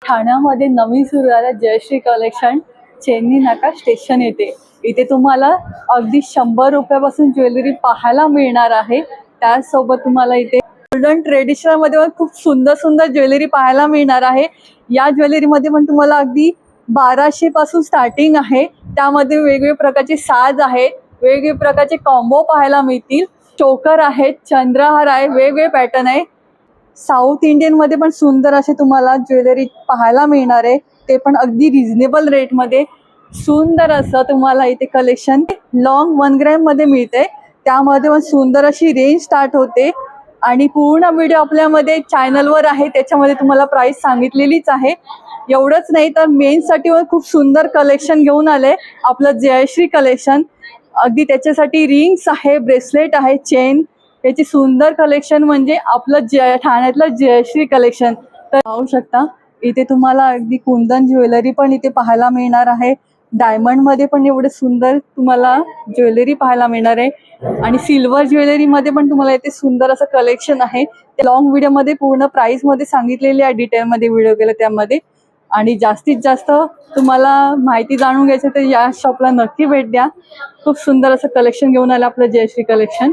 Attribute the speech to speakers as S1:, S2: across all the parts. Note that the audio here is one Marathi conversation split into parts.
S1: ठाण्यामध्ये नवीन सुरू झालं जयश्री कलेक्शन चेन्नई नाका स्टेशन येते। इथे तुम्हाला अगदी 100 रुपयापासून ज्वेलरी पाहायला मिळणार आहे। त्यासोबत तुम्हाला इथे गोल्डन ट्रेडिशनल मध्ये पण खूप सुंदर सुंदर ज्वेलरी पाहायला मिळणार आहे। या ज्वेलरी मध्ये पण तुम्हाला अगदी 1200 पासून स्टार्टिंग आहे। त्यामध्ये वेगवेगळ्या प्रकारचे साज आहेत, वेगवेगळ्या प्रकारचे कॉम्बो पाहायला मिळतील। चोकर आहेत, चंद्रहार आहे, वेगवेगळे पॅटर्न आहे। साऊथ इंडियन मध्ये पण सुंदर असे तुम्हाला ज्वेलरी पाहायला मिळणार आहे, ते पण अगदी रिझनेबल रेट मध्ये। सुंदर असं तुम्हाला इथे कलेक्शन लॉंग 1 ग्रॅम मध्ये मिळते। त्यामध्ये पण सुंदर अशी रेंज स्टार्ट होते आणि पूर्ण व्हिडिओ आपल्यामध्ये चॅनलवर आहे, त्याच्यामध्ये तुम्हाला प्राइस सांगितलेलीच आहे। एवढंच नाही तर मेन साठी पण खूप सुंदर कलेक्शन घेऊन आले आपलं जयश्री कलेक्शन। अगदी त्याच्यासाठी रिंग्स आहे, ब्रेसलेट आहे, चेन, याची सुंदर कलेक्शन म्हणजे आपलं ठाण्यातलं जयश्री कलेक्शन। तर पाहू शकता इथे तुम्हाला अगदी कुंदन ज्वेलरी पण इथे पाहायला मिळणार आहे। डायमंड मध्ये पण एवढे सुंदर तुम्हाला ज्वेलरी पाहायला मिळणार आहे आणि सिल्वर ज्वेलरी मध्ये पण तुम्हाला इथे सुंदर असं कलेक्शन आहे। ते लॉंग व्हिडिओ मध्ये पूर्ण प्राइस मध्ये सांगितलेली आहे, डिटेल मध्ये व्हिडिओ केला त्यामध्ये। आणि जास्तीत जास्त तुम्हाला माहिती जाणून घ्यायची तर या शॉपला नक्की भेट द्या। खूप सुंदर असं कलेक्शन घेऊन आलं आपलं जयश्री कलेक्शन।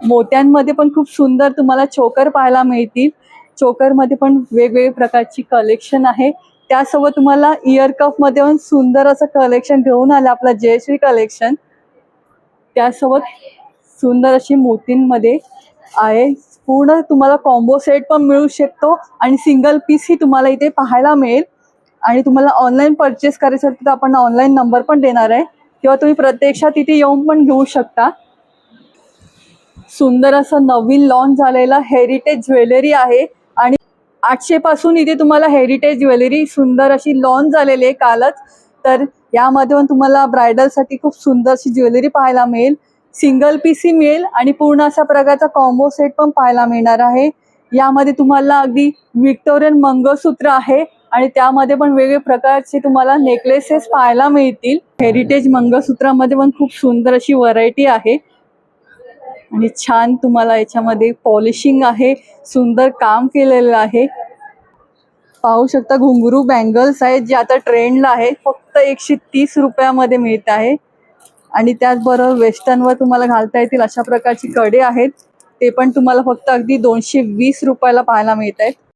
S1: मोत्यांमध्ये पण खूप सुंदर तुम्हाला चोकर पाहायला मिळतील। चोकर मध्ये पण वेगवेगळ्या प्रकारची कलेक्शन आहे। त्यासोबत तुम्हाला इयर कफ मध्ये पण सुंदर असं कलेक्शन घेऊन आलं आपलं जयश्री कलेक्शन। त्यासोबत सुंदर अशी मोतींमध्ये आहे। पूर्ण तुम्हाला कॉम्बो सेट पण मिळू शकतो आणि सिंगल पीस ही तुम्हाला इथे पाहायला मिळेल। आणि तुम्हाला ऑनलाईन परचेस करायचं असेल तर आपण ऑनलाईन नंबर पण देणार आहे, किंवा तुम्ही प्रत्यक्षात इथे येऊन पण घेऊ शकता। सुंदर असं नवीन लॉन्च झालेला हेरिटेज ज्वेलरी आहे आणि 800 पासून इथे तुम्हाला हेरिटेज ज्वेलरी सुंदर अशी लॉन्च झालेली आहे कालच। तर यामध्ये पण तुम्हाला ब्रायडल साठी खूप सुंदर अशी ज्वेलरी पाहायला मिळेल, सिंगल पीस ही मिळेल आणि पूर्ण अशा प्रकारचा कॉम्बो सेट पण पाहायला मिळणार आहे। यामध्ये तुम्हाला अगदी व्हिक्टोरियन मंगळसूत्र आहे आणि त्यामध्ये पण वेगवेगळ्या प्रकारचे तुम्हाला नेकलेसेस पाहायला मिळतील। हेरिटेज मंगळसूत्रामध्ये पण खूप सुंदर अशी व्हरायटी आहे आणि छान तुम्हाला याच्यामध्ये पॉलिशिंग आहे, सुंदर काम केलेलं आहे। पाहू शकता घुंगरू बँगल्स आहेत जे आता ट्रेंडला आहे, फक्त 130 रुपयामध्ये मिळत आहे। आणि त्याचबरोबर वेस्टर्नवर तुम्हाला घालता येतील अशा प्रकारची कडे आहेत, ते पण तुम्हाला फक्त अगदी 220 रुपयाला पाहायला मिळत आहेत।